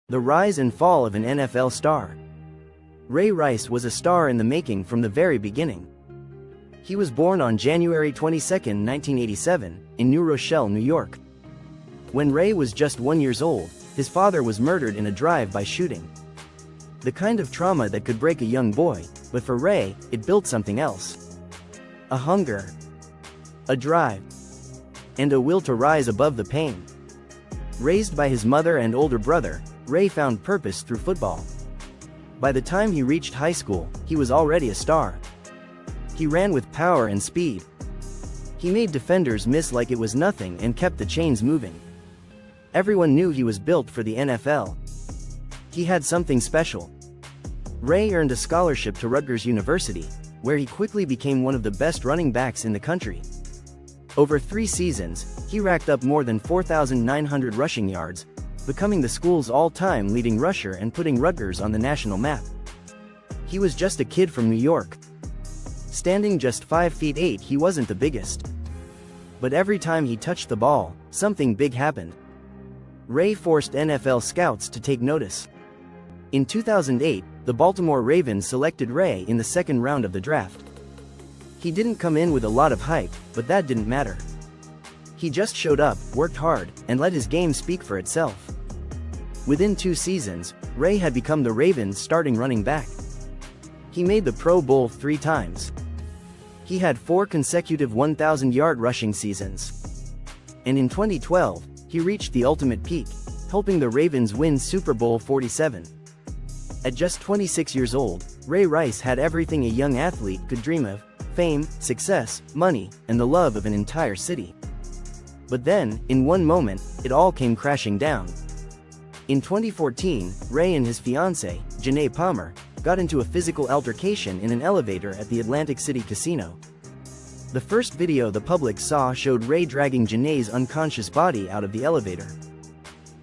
The rise and fall of an NFL star. Ray Rice was a star in the making from the very beginning. He was born on January 22, 1987, in New Rochelle, New York. When Ray was just 1 year old, his father was murdered in a drive-by shooting. The kind of trauma that could break a young boy, but for Ray, it built something else. A hunger, a drive, and a will to rise above the pain. Raised by his mother and older brother, Ray found purpose through football. By the time he reached high school, he was already a star. He ran with power and speed. He made defenders miss like it was nothing and kept the chains moving. Everyone knew he was built for the NFL. He had something special. Ray earned a scholarship to Rutgers University, where he quickly became one of the best running backs in the country. Over 3 seasons, he racked up more than 4,900 rushing yards, becoming the school's all-time leading rusher and putting Rutgers on the national map. He was just a kid from New York. Standing just 5 feet 8, he wasn't the biggest. But every time he touched the ball, something big happened. Ray forced NFL scouts to take notice. In 2008, the Baltimore Ravens selected Ray in the 2nd round of the draft. He didn't come in with a lot of hype, but that didn't matter. He just showed up, worked hard, and let his game speak for itself. Within 2 seasons, Ray had become the Ravens' starting running back. He made the Pro Bowl 3 times. He had 4 consecutive 1,000-yard rushing seasons. And in 2012, he reached the ultimate peak, helping the Ravens win Super Bowl 47. At just 26 years old, Ray Rice had everything a young athlete could dream of: fame, success, money, and the love of an entire city. But then, in one moment, it all came crashing down. In 2014, Ray and his fiancée, Janae Palmer, got into a physical altercation in an elevator at the Atlantic City Casino. The first video the public saw showed Ray dragging Janae's unconscious body out of the elevator.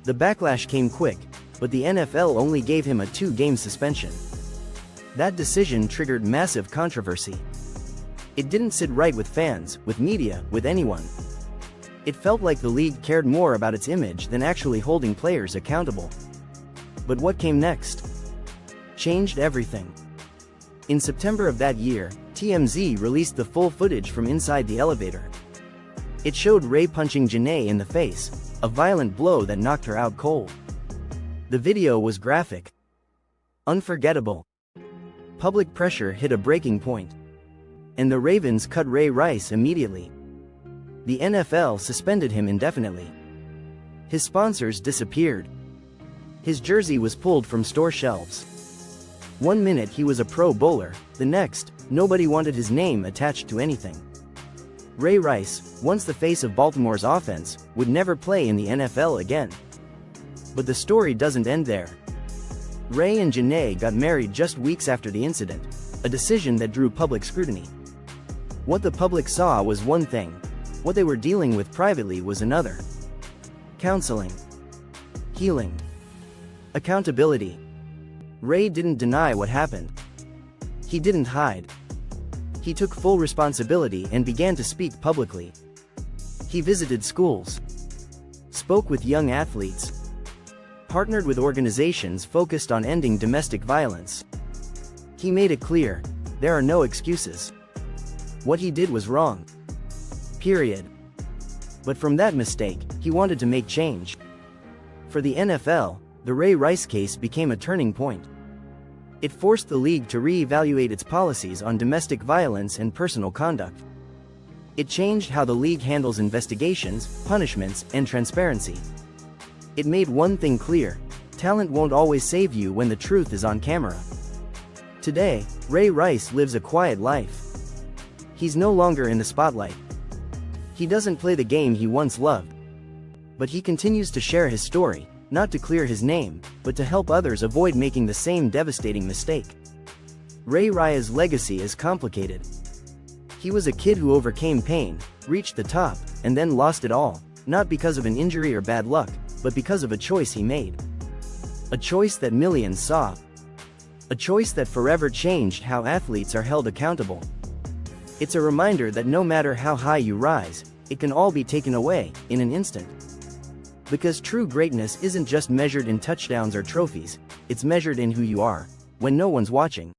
The backlash came quick, but the NFL only gave him a 2-game suspension. That decision triggered massive controversy. It didn't sit right with fans, with media, with anyone. It felt like the league cared more about its image than actually holding players accountable. But what came next changed everything. In September of that year, TMZ released the full footage from inside the elevator. It showed Ray punching Janae in the face, a violent blow that knocked her out cold. The video was graphic, unforgettable. Public pressure hit a breaking point, and the Ravens cut Ray Rice immediately. The NFL suspended him indefinitely. His sponsors disappeared. His jersey was pulled from store shelves. One minute he was a Pro Bowler, the next, nobody wanted his name attached to anything. Ray Rice, once the face of Baltimore's offense, would never play in the NFL again. But the story doesn't end there. Ray and Janae got married just weeks after the incident, a decision that drew public scrutiny. What the public saw was one thing. What they were dealing with privately was another. Counseling, healing, accountability. Ray didn't deny what happened. He didn't hide. He took full responsibility and began to speak publicly. He visited schools, spoke with young athletes, partnered with organizations focused on ending domestic violence. He made it clear, there are no excuses. What he did was wrong. Period. But from that mistake, he wanted to make change. For the NFL, the Ray Rice case became a turning point. It forced the league to re-evaluate its policies on domestic violence and personal conduct. It changed how the league handles investigations, punishments, and transparency. It made one thing clear: talent won't always save you when the truth is on camera. Today, Ray Rice lives a quiet life. He's no longer in the spotlight. He doesn't play the game he once loved. But he continues to share his story, not to clear his name, but to help others avoid making the same devastating mistake. Ray Rice's legacy is complicated. He was a kid who overcame pain, reached the top, and then lost it all, not because of an injury or bad luck, but because of a choice he made. A choice that millions saw. A choice that forever changed how athletes are held accountable. It's a reminder that no matter how high you rise, it can all be taken away, in an instant. Because true greatness isn't just measured in touchdowns or trophies, it's measured in who you are, when no one's watching.